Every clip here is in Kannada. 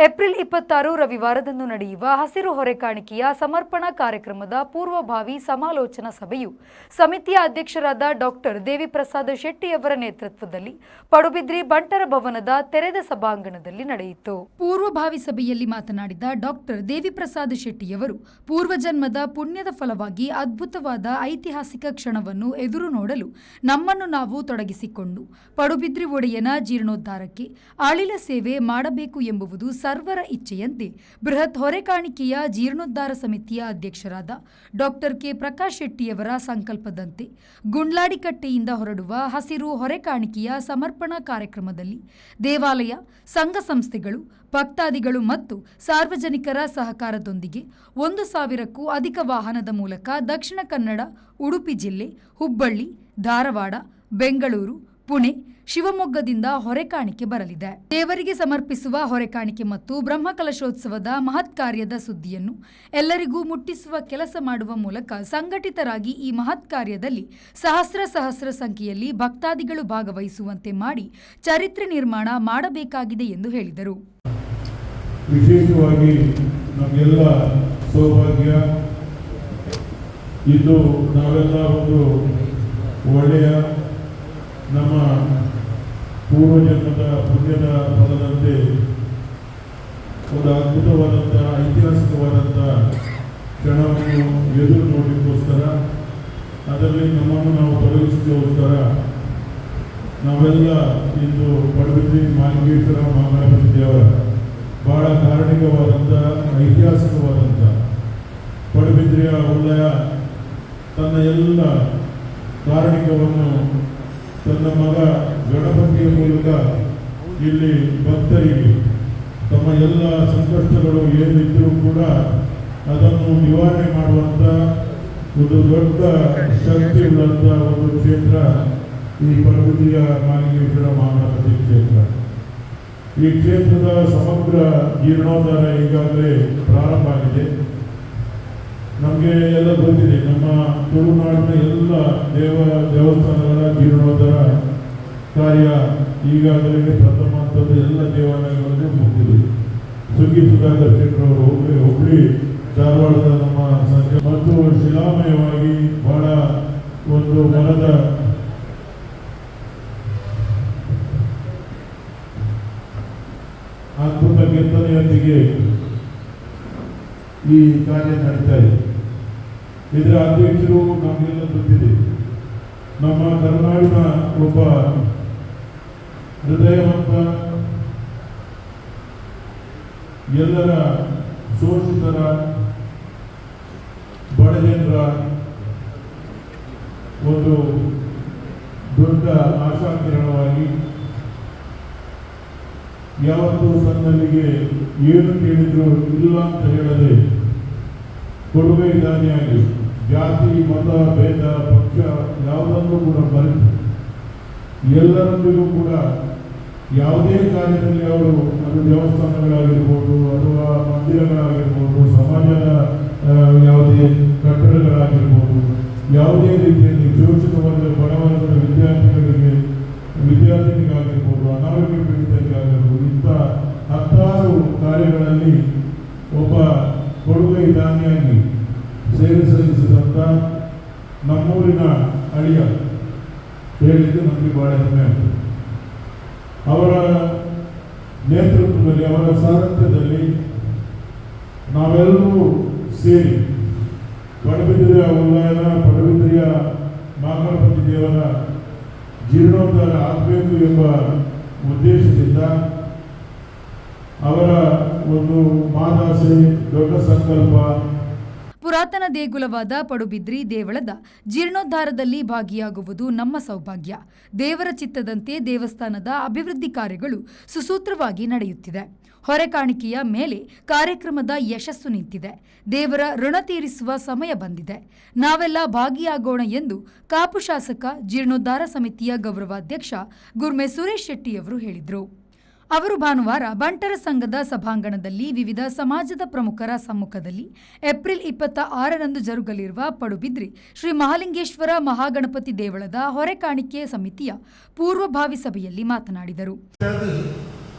ಏಪ್ರಿಲ್ 26 ರವಿವಾರದಂದು ನಡೆಯುವ ಹಸಿರು ಹೊರೆಕಾಣಿಕೆಯ ಸಮರ್ಪಣಾ ಕಾರ್ಯಕ್ರಮದ ಪೂರ್ವಭಾವಿ ಸಮಾಲೋಚನಾ ಸಭೆಯು ಸಮಿತಿಯ ಅಧ್ಯಕ್ಷರಾದ ಡಾಕ್ಟರ್ ದೇವಿಪ್ರಸಾದ್ ಶೆಟ್ಟಿಯವರ ನೇತೃತ್ವದಲ್ಲಿ ಪಡುಬಿದ್ರಿ ಬಂಟರ ಭವನದ ತೆರೆದ ಸಭಾಂಗಣದಲ್ಲಿ ನಡೆಯಿತು. ಪೂರ್ವಭಾವಿ ಸಭೆಯಲ್ಲಿ ಮಾತನಾಡಿದ ಡಾಕ್ಟರ್ ದೇವಿಪ್ರಸಾದ್ ಶೆಟ್ಟಿಯವರು ಪೂರ್ವಜನ್ಮದ ಪುಣ್ಯದ ಫಲವಾಗಿ ಅದ್ಭುತವಾದ ಐತಿಹಾಸಿಕ ಕ್ಷಣವನ್ನು ಎದುರು ನೋಡಲು ನಮ್ಮನ್ನು ನಾವು ತೊಡಗಿಸಿಕೊಂಡು ಪಡುಬಿದ್ರಿ ಒಡೆಯನ ಜೀರ್ಣೋದ್ಧಾರಕ್ಕೆ ಆಳಿಲ ಸೇವೆ ಮಾಡಬೇಕು ಎಂಬುದು ಸರ್ವರ ಇಚ್ಛೆಯಂತೆ ಬೃಹತ್ ಹೊರೆಕಾಣಿಕೆಯ ಜೀರ್ಣೋದ್ಧಾರ ಸಮಿತಿಯ ಅಧ್ಯಕ್ಷರಾದ ಡಾಕ್ಟರ್ ಕೆ ಪ್ರಕಾಶ್ ಶೆಟ್ಟಿಯವರ ಸಂಕಲ್ಪದಂತೆ ಗುಂಡ್ಲಾಡಿಕಟ್ಟೆಯಿಂದ ಹೊರಡುವ ಹಸಿರು ಹೊರೆಕಾಣಿಕೆಯ ಸಮರ್ಪಣಾ ಕಾರ್ಯಕ್ರಮದಲ್ಲಿ ದೇವಾಲಯ, ಸಂಘ ಸಂಸ್ಥೆಗಳು, ಭಕ್ತಾದಿಗಳು ಮತ್ತು ಸಾರ್ವಜನಿಕರ ಸಹಕಾರದೊಂದಿಗೆ 1,000ಕ್ಕೂ ಅಧಿಕ ವಾಹನದ ಮೂಲಕ ದಕ್ಷಿಣ ಕನ್ನಡ, ಉಡುಪಿ ಜಿಲ್ಲೆ, ಹುಬ್ಬಳ್ಳಿ, ಧಾರವಾಡ, ಬೆಂಗಳೂರು, ಪುಣೆ, ಶಿವಮೊಗ್ಗದಿಂದ ಹೊರೆಕಾಣಿಕೆ ಬರಲಿದೆ. ದೇವರಿಗೆ ಸಮರ್ಪಿಸುವ ಹೊರೆಕಾಣಿಕೆ ಮತ್ತು ಬ್ರಹ್ಮಕಲಶೋತ್ಸವದ ಮಹತ್ ಕಾರ್ಯದ ಸುದ್ದಿಯನ್ನು ಎಲ್ಲರಿಗೂ ಮುಟ್ಟಿಸುವ ಕೆಲಸ ಮಾಡುವ ಮೂಲಕ ಸಂಘಟಿತರಾಗಿ ಈ ಮಹತ್ ಕಾರ್ಯದಲ್ಲಿ ಸಹಸ್ರ ಸಂಖ್ಯೆಯಲ್ಲಿ ಭಕ್ತಾದಿಗಳು ಭಾಗವಹಿಸುವಂತೆ ಮಾಡಿ ಚರಿತ್ರೆ ನಿರ್ಮಾಣ ಮಾಡಬೇಕಾಗಿದೆ ಎಂದು ಹೇಳಿದರು. ವಿಶೇಷವಾಗಿ ನಮಗೆಲ್ಲ ಸೌಭಾಗ್ಯ ಇದು ನಾವೆಲ್ಲ ಒಂದು ಒಳ್ಳೆಯ ನಮ್ಮ ಪೂರ್ವಜನ್ಮದ ಪುಣ್ಯದ ಫಲದಂತೆ ಒಂದು ಅದ್ಭುತವಾದಂಥ ಐತಿಹಾಸಿಕವಾದಂಥ ಕ್ಷಣವನ್ನು ಎದುರು ನೋಡಲಿಕ್ಕೋಸ್ಕರ ಅದರಲ್ಲಿ ನಮ್ಮನ್ನು ನಾವು ತೊಡಗಿಸಿಕೋಸ್ಕರ ನಾವೆಲ್ಲ ಇಂದು ಪಡುಬಿದ್ರಿ ಮಾಲಿಂಗೇಶ್ವರ ಮಹಾಗಣಪತಿ ದೇವರ ಬಹಳ ಕಾರಣಿಕವಾದಂಥ ಐತಿಹಾಸಿಕವಾದಂಥ ಪಡುಬಿದ್ರಿಯ ಒಳ್ಳೆಯ ತನ್ನ ಎಲ್ಲ ಕಾರಣಿಕವನ್ನು ತನ್ನ ಮಗ ಗಣಪತಿಯ ಮೂಲಕ ಇಲ್ಲಿ ಭಕ್ತರಿಗೆ ತಮ್ಮ ಎಲ್ಲ ಸಂಕಷ್ಟಗಳು ಏನಿದ್ದರೂ ಕೂಡ ಅದನ್ನು ನಿವಾರಣೆ ಮಾಡುವಂಥ ಒಂದು ದೊಡ್ಡ ಶಕ್ತಿ ಉಳ್ಳಂಥ ಒಂದು ಕ್ಷೇತ್ರ ಈ ಪಡುಬಿದ್ರಿಯ ಮಾಲಿಂಗೇಶ್ವರ ಮಹಾಗಣಪತಿ ಕ್ಷೇತ್ರ. ಈ ಕ್ಷೇತ್ರದ ಸಮಗ್ರ ಜೀರ್ಣೋದ್ಧಾರ ಈಗಾಗಲೇ ಪ್ರಾರಂಭ ಆಗಿದೆ. ನಮಗೆ ಎಲ್ಲ ಗೊತ್ತಿದೆ, ನಮ್ಮ ತುಳುನಾಡಿನ ಎಲ್ಲ ದೇವಸ್ಥಾನಗಳ ಜೀರ್ಣೋದ್ಧಾರ ಕಾರ್ಯ ಈಗಾಗಲೇ ಪ್ರಥಮ ಹಂತದ ಎಲ್ಲ ದೇವಾಲಯಗಳಲ್ಲಿ ಮುಗಿದಿದೆ. ಸುಗ್ಗಿ ಸುಧಾಕರ್ ಶೆಟ್ಟರವರು ಹುಬ್ಬಳ್ಳಿ ಧಾರವಾಡದ ನಮ್ಮ ಸಂಜೆ ಮತ್ತು ಶಿಲಾಮಯವಾಗಿ ಬಹಳ ಒಂದು ಮನದ ಅದ್ಭುತ ಕೆತ್ತನೆಯೊಂದಿಗೆ ಈ ಕಾರ್ಯ ನಡೀತಾ ಇದೆ. ಇದರ ಅಧ್ಯಕ್ಷರು ನಮಗೆಲ್ಲ ಗೊತ್ತಿದೆ, ನಮ್ಮ ಕರ್ನಾಟಕ ಒಬ್ಬ ಹೃದಯವಂತ, ಎಲ್ಲರ ಶೋಷಿತರ, ಬಡಜನರ ಒಂದು ದೊಡ್ಡ ಆಶಾಕಿರಣವಾಗಿ ಯಾವತ್ತೂ ತನ್ನಲ್ಲಿಗೆ ಏನು ಕೇಳಿದ್ರು ಇಲ್ಲ ಅಂತ ಹೇಳದೆ ಕೊಡುಗೆ ದಾನಿಯಾಗಿ ಜಾತಿ, ಮತ, ಭೇದ, ಪಕ್ಷ ಯಾವುದನ್ನು ಕೂಡ ಮರೆತು ಎಲ್ಲರೊಂದಿಗೂ ಕೂಡ ಯಾವುದೇ ಕಾರ್ಯದಲ್ಲಿ ಅವರು ಅದು ದೇವಸ್ಥಾನಗಳಾಗಿರ್ಬೋದು ಅಥವಾ ಮಂದಿರಗಳಾಗಿರ್ಬೋದು, ಸಮಾಜದ ಯಾವುದೇ ಕಟ್ಟಡಗಳಾಗಿರ್ಬೋದು, ಯಾವುದೇ ರೀತಿಯಲ್ಲಿ ಶೋಷಿತ ವರ್ಗದ ಬಡವರ್ಗದ ವಿದ್ಯಾರ್ಥಿನಿಗಾಗಿರ್ಬೋದು, ಅನಾರೋಗ್ಯ ಪೀಡಿತರಿಗಾಗಿರ್ಬೋದು, ಇಂಥ ಹತ್ತಾರು ಕಾರ್ಯಗಳಲ್ಲಿ ಒಬ್ಬ ಕೊಡುಗೆ ದಾನಿಯಾಗಿ ಸೇವೆ ಸಲ್ಲಿಸಿದಂಥ ನಮ್ಮೂರಿನ ಅಳಿಯ ಹೇಳಿದ್ದು ನಮಗೆ ಬಹಳ ಹೆಮ್ಮೆ ಆಗ್ತದೆ. ಅವರ ನೇತೃತ್ವದಲ್ಲಿ, ಅವರ ಸಾರಥ್ಯದಲ್ಲಿ ನಾವೆಲ್ಲರೂ ಸೇರಿ ಪಡುಬಿದ್ರಿಯ ಉಲ್ಲಯನ, ಪಡುಬಿದ್ರಿಯ ಮಹಾಗಣಪತಿ ದೇವರ ಜೀರ್ಣೋದ್ಧಾರ ಆಗಬೇಕು ಎಂಬ ಉದ್ದೇಶದಿಂದ ಅವರ ಒಂದು ಮಾದಾಸೆ, ದೊಡ್ಡ ಸಂಕಲ್ಪ. ಪುರಾತನ ದೇಗುಲವಾದ ಪಡುಬಿದ್ರಿ ದೇವಳದ ಜೀರ್ಣೋದ್ಧಾರದಲ್ಲಿ ಭಾಗಿಯಾಗುವುದು ನಮ್ಮ ಸೌಭಾಗ್ಯ. ದೇವರ ಚಿತ್ತದಂತೆ ದೇವಸ್ಥಾನದ ಅಭಿವೃದ್ಧಿ ಕಾರ್ಯಗಳು ಸುಸೂತ್ರವಾಗಿ ನಡೆಯುತ್ತಿದೆ. ಹೊರೆಕಾಣಿಕೆಯ ಮೇಲೆ ಕಾರ್ಯಕ್ರಮದ ಯಶಸ್ಸು ನಿಂತಿದೆ. ದೇವರ ಋಣ ತೀರಿಸುವ ಸಮಯ ಬಂದಿದೆ. ನಾವೆಲ್ಲ ಭಾಗಿಯಾಗೋಣ ಎಂದು ಕಾಪು ಶಾಸಕ, ಜೀರ್ಣೋದ್ಧಾರ ಸಮಿತಿಯ ಗೌರವಾಧ್ಯಕ್ಷ ಗುರ್ಮೆ ಸುರೇಶ್ ಶೆಟ್ಟಿಯವರು ಹೇಳಿದರು. ಅವರು ಭಾನುವಾರ ಬಂಟರ ಸಂಘದ ಸಭಾಂಗಣದಲ್ಲಿ ವಿವಿಧ ಸಮಾಜದ ಪ್ರಮುಖರ ಸಮ್ಮುಖದಲ್ಲಿ ಏಪ್ರಿಲ್ 26ರಂದು ಜರುಗಲಿರುವ ಪಡುಬಿದ್ರಿ ಶ್ರೀ ಮಹಾಲಿಂಗೇಶ್ವರ ಮಹಾಗಣಪತಿ ದೇವಳದ ಹೊರೆಕಾಣಿಕೆ ಸಮಿತಿಯ ಪೂರ್ವಭಾವಿ ಸಭೆಯಲ್ಲಿ ಮಾತನಾಡಿದರು.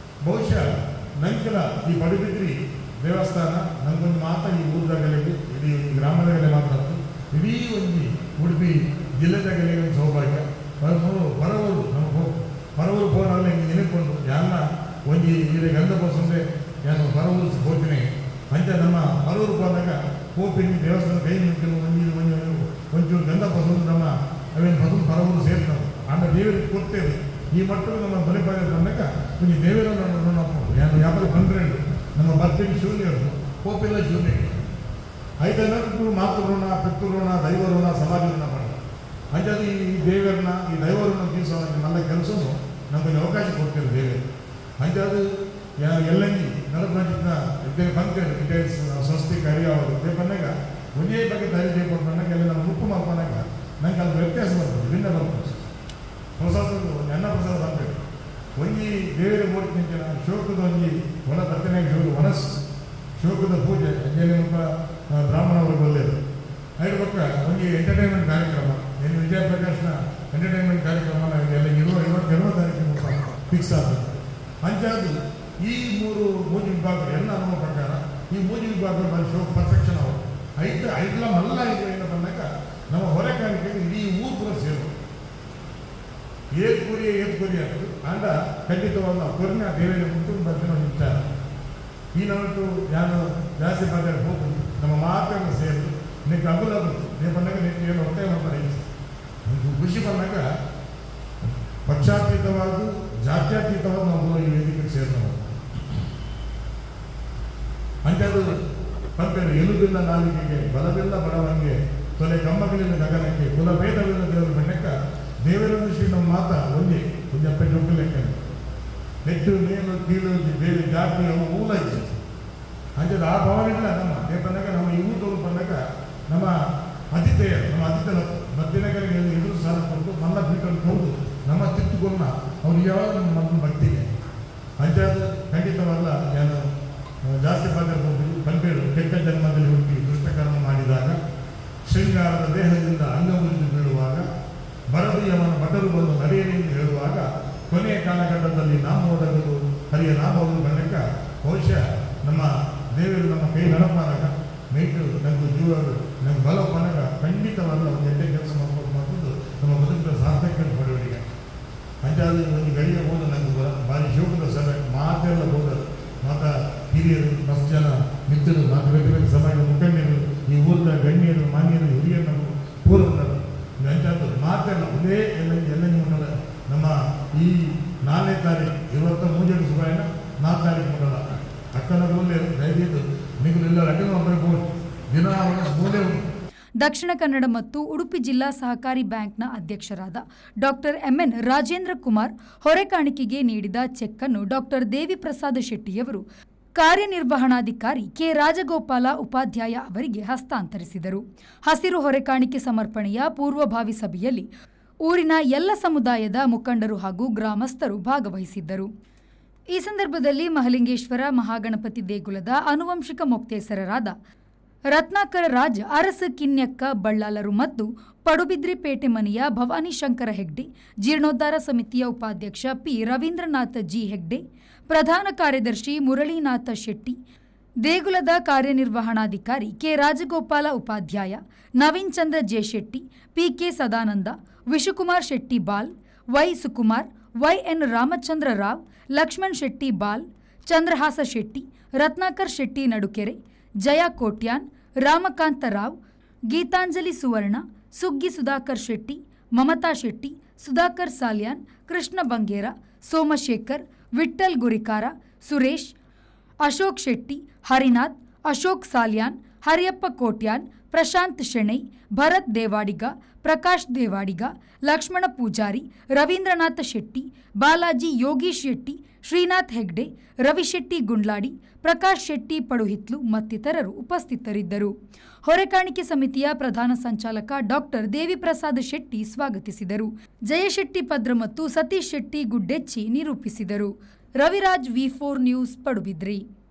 ನಂತರ ಈ ಪಡುಬಿದ್ರಿ ದೇವಸ್ಥಾನ ನಮಗೊಂದು ಮಾತ್ರ ಈ ಊರದಾಗಲಿಗೆ ಇಡೀ ಗ್ರಾಮದಾಗಲೇ ಮಾತ್ರ ಇಡೀ ಒಂದು ಉಡುಪಿ ಜಿಲ್ಲೆದಾಗಲೇ ಒಂದು ಸೌಭಾಗ್ಯ ಬರವರು ನಮ್ಮ ಬರವರು ಫೋನಲ್ಲಿ ಹಿಂಗೆ ನೆನಕೊಂಡು ಯಾರನ್ನ ಒಂದು ಈಗ ಗಂಧ ಬಸಂದೆ ನಾನು ಬರವರು ಹೋಗ್ತೀನಿ ಅಂತ ನಮ್ಮ ಬರವರು ಹೋದಾಗ ಹೋಗ್ತೀನಿ ದೇವಸ್ಥಾನ ಕೈ ನಿಂತು ಒಂಚೂರು ಗಂಧ ಬಸಂದು ನಮ್ಮ ಅವೇನು ಬಸಂದು ಬರವರು ಸೇರ್ತಾವೆ ಆಮೇಲೆ ದೇವರಿಗೆ ಕೊಡ್ತೇವೆ ಈ ಮಟ್ಟಕ್ಕೆ ನಮ್ಮ ಬಲಿಪಾದ ಬಂದಾಗ ಒಂದು ದೇವರನ್ನು ನಾನು ಯಾವಾಗ ಬಂದರೆ ನಮ್ಮ ಬರ್ತೀನಿ ಶೂನ್ಯರು ಕೋಪಿಲ್ಲ ಶೂನ್ಯ ಐದನಕ್ಕೂ ಮಾತೃಋಣ ಪಿತೃಋಣ ದೈವಋಣ ಸಮಾಜ ಋಣ ಮಾಡಿ ಅಂಥದ್ದು ಈ ದೇವರನ್ನ ಈ ದೈವರನ್ನ ತೀರಿಸೋದಕ್ಕೆ ನನ್ನ ಕೆಲಸನು ನಮಗೆ ಅವಕಾಶ ಕೊಡ್ತಾರೆ ದೇವರು ಅಂಥದ್ದು ಎಲ್ಲಂಗಿ ನಲಪಂಚಿನ ಬಂತೇವೆ ಡೀಟೇಲ್ಸ್ ಸ್ವಸ್ತಿ ಕಾರ್ಯ ಅವರು ಇದೇ ಬಂದಾಗ ಒಂದೇ ಬಗ್ಗೆ ದಾರಿ ಕೊಟ್ಟು ಬಂದಾಗ ಎಲ್ಲ ನಮ್ಮ ಮುಪ್ಪು ಮಾಡ್ಕೊಂಡಾಗ ನಂಗೆ ಅದು ವ್ಯತ್ಯಾಸ ಬರ್ತದೆ ಭಿನ್ನ ಬರ್ತದೆ ಹೊಸದು ಅನ್ನ ಪ್ರಸಾದ ಬಂತೇವೆ ಒಂಜಿ ದೇವರ ಮೂರ್ತಿ ನಿಂತಿನ ಶೋಕದ ಒಂಜಿ ಹೊಲ ತಪ್ಪನಾಗಿ ವನಸ್ ಶೋಕದ ಪೂಜೆ ಅಂಜನೇಯಪ್ಪ ಬ್ರಾಹ್ಮಣ ಅವ್ರಿಗೆ ಒಳ್ಳೆಯದು ಐದು ಪಕ್ಕ ಒಂದು ಎಂಟರ್ಟೈನ್ಮೆಂಟ್ ಕಾರ್ಯಕ್ರಮ ಏನು ವಿಜಯಪ್ರಕಾಶ್ನ ಎಂಟರ್ಟೈನ್ಮೆಂಟ್ ಕಾರ್ಯಕ್ರಮ ಎಲ್ಲ ಇರುವ ತಾರೀಕಿನ ಫಿಕ್ಸ್ ಆಗ್ತದೆ ಅಂಚಾದು ಈ ಮೂರು ಮೂಜಿ ವಿಭಾಗ ಎಲ್ಲ ಅನುಭವ ಪ್ರಕಾರ ಈ ಮೂಜಿ ವಿಭಾಗ ಶೋಕ ಪರ್ಫೆಕ್ಷನ್ ಅವರು ಐದಲ ಮಲ್ಲ ಇದು ಏನು ಬಂದಾಗ ನಮ್ಮ ಹೊರೆಕಾಣಿಕೆಗೆ ಇಡೀ ಊರು ಕೂಡ ಸೇರು ಏತ್ ಕೂರಿ ಅದು ಅಂಡ ಖಂಡಿತವಾದ ಕೊರಿನ ದೇವರ ಮುಂಟು ಬರ್ತಿನ ವಿಚಾರ ಈ ನಾವತ್ತು ನಾನು ಜಾಸ್ತಿ ಮಾತಾಡಿ ಹೋಗ್ಬೋದು ನಮ್ಮ ಮಾತನ್ನು ಸೇರಿದು ನೀನು ಅಗುಲದು ನೀವು ಬಂದಾಗ ನೀನು ಏನು ಹೊಟ್ಟೆ ಮಾಡ್ತಾರೆ ಖುಷಿ ಬಂದಾಗ ಪಕ್ಷಾತೀತವಾದ ಜಾತ್ಯತೀತವಾದ ನಾವು ಈ ವೇದಿಕೆಗೆ ಸೇರಿದವು ಅಂಥದ್ದು ಬಂತೇವೆ ಎಲುಬಿಲ್ಲ ನಾಲಿಗೆಗೆ ಬಲವಿಲ್ಲ ಬಡವಂಗೆ ತೊಲೆ ಕಮ್ಮಗಳಿಲ್ಲ ಗಗನಕ್ಕೆ ಕುಲಭೇದವಿಲ್ಲ ದೇವರ ಬೆನ್ನಕ್ಕ ದೇವರನ್ನು ಶ್ರೀ ನಮ್ಮ ಮಾತ ಒಂದೇ ಒಂದಪ್ಪ ಜೊಟ್ಟು ಲೆಕ್ಕ ಹೆಚ್ಚು ಮೇಲು ಕೀಳು ಬೇರೆ ಜಾತಿ ಅವು ಮೂಲ ಇದೆ ಅಂಥದ್ದು ಆ ಭಾವನೆಲ್ಲ ನಮ್ಮ ಬಂದಾಗ ನಮ್ಮ ಈ ಊಟಗಳು ಬಂದಾಗ ನಮ್ಮ ಅತಿಥೇಯ ನಮ್ಮ ಅತಿಥ್ಯ ಮಧ್ಯಾಹ್ನಗಳಿಗೆ ಎದುರು ಸಾಲ ಕೊಟ್ಟು ಮಲ್ಲ ಬೀಟನ್ನು ಕೊಟ್ಟು ನಮ್ಮ ತಿತ್ತುಗಳನ್ನ ಅವ್ರು ಯಾವಾಗ ನಮ್ಮ ಭಕ್ತಿಗೆ ಅಂಥದ್ದು ಖಂಡಿತವಲ್ಲ ನಾನು ಜಾಸ್ತಿ ಮಾತಾಡ್ಬೋದು ಬಂಬೇರು ಕೆಟ್ಟ ಜನ್ಮದಲ್ಲಿ ಹುಟ್ಟಿ ದುಷ್ಟಕರ್ಮ ಮಾಡಿದಾಗ ಶೃಂಗಾರದ ದೇಹದಿಂದ ಅಂಗವನ್ನು ಬೀಳುವಾಗ ಬರದಿಯವನ ಭಟರು ಬಂದು ನಡೆಯಲಿ ಎಂದು ಹೇಳುವಾಗ ಕೊನೆಯ ಕಾಲಘಟ್ಟದಲ್ಲಿ ನಾಮೋದಗದು ಹರಿಯ ನಾಮೋದು ಬಂದಕ್ಕ ಬಹುಶಃ ನಮ್ಮ ದೇವರು ನಮ್ಮ ಕೈ ನಡಪಾದಾಗ ನೈಟು ನನಗೂ ಜೀವರು ನಂಗೆ ಬಲ ಬಂದಾಗ ಖಂಡಿತವಲ್ಲ ಒಂದು ಎಡ್ಡೆ ಕೆಲಸ ಮಾಡ್ಬೋದು ಮಾಡೋದು ನಮ್ಮ ಬದುಕಿನ ಸಾರ್ಥಕ ಬಡವರಿಗೆ ಅಂಥದ್ದು ಒಂದು ಗಡಿಗೆ ಹೋದ ನಂಗೆ ಭಾರಿ ಶೋಕದ ಸಭೆ ಮಾತೆಲ್ಲ ಹೋದರು ಮಾತ ಹಿರಿಯರು ಮಸ್ತ್ ಜನ ಮಿತ್ರರು ಮಾತು ಬೇರೆ ಬೇರೆ ಸಮಾಜದ ಮುಖಂಡರು ಈ ಊರಿನ ಗಣ್ಯರು ಮಾನ್ಯರು ಹಿರಿಯರು ನಮ್ಮ ಪೂರ್ವದರು ಅಂಥದ್ದು ಮಾತೆಲ್ಲ ಒಂದೇ ಎಲ್ಲ ಮುಟ್ಟಲ್ಲ ನಮ್ಮ ಈ 4ನೇ ತಾರೀಕು ಇವತ್ತು ಮುಂಜಾನೆ ಸುಬಾಯನ 4 ತಾರೀಕು ಮುಟ್ಟಲ್ಲ ಅಕ್ಕನ ಗೋಲೆ ದಯವಿಟ್ಟು ನಿಗಲೆಲ್ಲ ಅಕ್ಕನ ಒಬ್ಬರು ದಿನ ಗೋಲೆ ಉಂಟು. ದಕ್ಷಿಣ ಕನ್ನಡ ಮತ್ತು ಉಡುಪಿ ಜಿಲ್ಲಾ ಸಹಕಾರಿ ಬ್ಯಾಂಕ್ನ ಅಧ್ಯಕ್ಷರಾದ ಡಾಕ್ಟರ್ ಎಂಎನ್ ರಾಜೇಂದ್ರ ಕುಮಾರ್ ಹೊರೆಕಾಣಿಕೆಗೆ ನೀಡಿದ ಚೆಕ್ ಅನ್ನು ಡಾಕ್ಟರ್ ದೇವಿಪ್ರಸಾದ್ ಶೆಟ್ಟಿಯವರು ಕಾರ್ಯನಿರ್ವಹಣಾಧಿಕಾರಿ ಕೆ ರಾಜಗೋಪಾಲ ಉಪಾಧ್ಯಾಯ ಅವರಿಗೆ ಹಸ್ತಾಂತರಿಸಿದರು. ಹಸಿರು ಹೊರೆಕಾಣಿಕೆ ಸಮರ್ಪಣೆಯ ಪೂರ್ವಭಾವಿ ಸಭೆಯಲ್ಲಿ ಊರಿನ ಎಲ್ಲ ಸಮುದಾಯದ ಮುಖಂಡರು ಹಾಗೂ ಗ್ರಾಮಸ್ಥರು ಭಾಗವಹಿಸಿದ್ದರು. ಈ ಸಂದರ್ಭದಲ್ಲಿ ಮಹಲಿಂಗೇಶ್ವರ ಮಹಾಗಣಪತಿ ದೇಗುಲದ ಆನುವಂಶಿಕ ಮೊಕ್ತೇಸರರಾದ ರತ್ನಾಕರ ರಾಜ್ ಅರಸ ಕಿನ್ಯಕ್ಕ ಬಳ್ಳಾಲರು ಮತ್ತು ಪಡುಬಿದ್ರಿ ಪೇಟೆ ಮನೆಯ ಭವಾನಿ ಶಂಕರ ಹೆಗ್ಡೆ, ಜೀರ್ಣೋದ್ಧಾರ ಸಮಿತಿಯ ಉಪಾಧ್ಯಕ್ಷ ಪಿ ರವೀಂದ್ರನಾಥ ಜಿ ಹೆಗ್ಡೆ, ಪ್ರಧಾನ ಕಾರ್ಯದರ್ಶಿ ಮುರಳೀನಾಥ ಶೆಟ್ಟಿ, ದೇಗುಲದ ಕಾರ್ಯನಿರ್ವಹಣಾಧಿಕಾರಿ K Rajagopala Upadhyaya, Naveen Chandra J Shetty, PK Sadananda, Vishukumar Shetty Bal, Y Sukumar, YN Ramachandra Rao, Lakshman Shetty Bal, Chandrahasa Shetty, Ratnakar Shetty Nadukere, Jaya Kotian, Ramakanta Rao, Geetanjali Suvarna, Suggi Sudhakar Shetty, Mamata Shetty, Sudhakar Salian, Krishna Bangera, Somashekar, Vitthal ಗುರಿಕಾರ, ಸುರೇಶ್, ಅಶೋಕ್ ಶೆಟ್ಟಿ, ಹರಿನಾಥ್, ಅಶೋಕ್ ಸಾಲ್ಯಾನ್, ಹರಿಯಪ್ಪ ಕೋಟ್ಯಾನ್, ಪ್ರಶಾಂತ್ ಶೆಣೈ, ಭರತ್ ದೇವಾಡಿಗ, ಪ್ರಕಾಶ್ ದೇವಾಡಿಗ, ಲಕ್ಷ್ಮಣ ಪೂಜಾರಿ, ರವೀಂದ್ರನಾಥ ಶೆಟ್ಟಿ, ಬಾಲಾಜಿ ಯೋಗೀಶ್ ಶೆಟ್ಟಿ, ಶ್ರೀನಾಥ್ ಹೆಗ್ಡೆ, ರವಿಶೆಟ್ಟಿ ಗುಂಡ್ಲಾಡಿ, ಪ್ರಕಾಶ್ ಶೆಟ್ಟಿ ಪಡುಹಿತ್ಲು ಮತ್ತಿತರರು ಉಪಸ್ಥಿತರಿದ್ದರು. ಹೊರೆಕಾಣಿಕೆ ಸಮಿತಿಯ ಪ್ರಧಾನ ಸಂಚಾಲಕ ಡಾಕ್ಟರ್ ದೇವಿಪ್ರಸಾದ್ ಶೆಟ್ಟಿ ಸ್ವಾಗತಿಸಿದರು. ಜಯಶೆಟ್ಟಿ ಪದ್ರ ಮತ್ತು ಸತೀಶ್ ಶೆಟ್ಟಿ ಗುಡ್ಡೆಚ್ಚಿ ನಿರೂಪಿಸಿದರು. Raviraj V4 news Padubidri.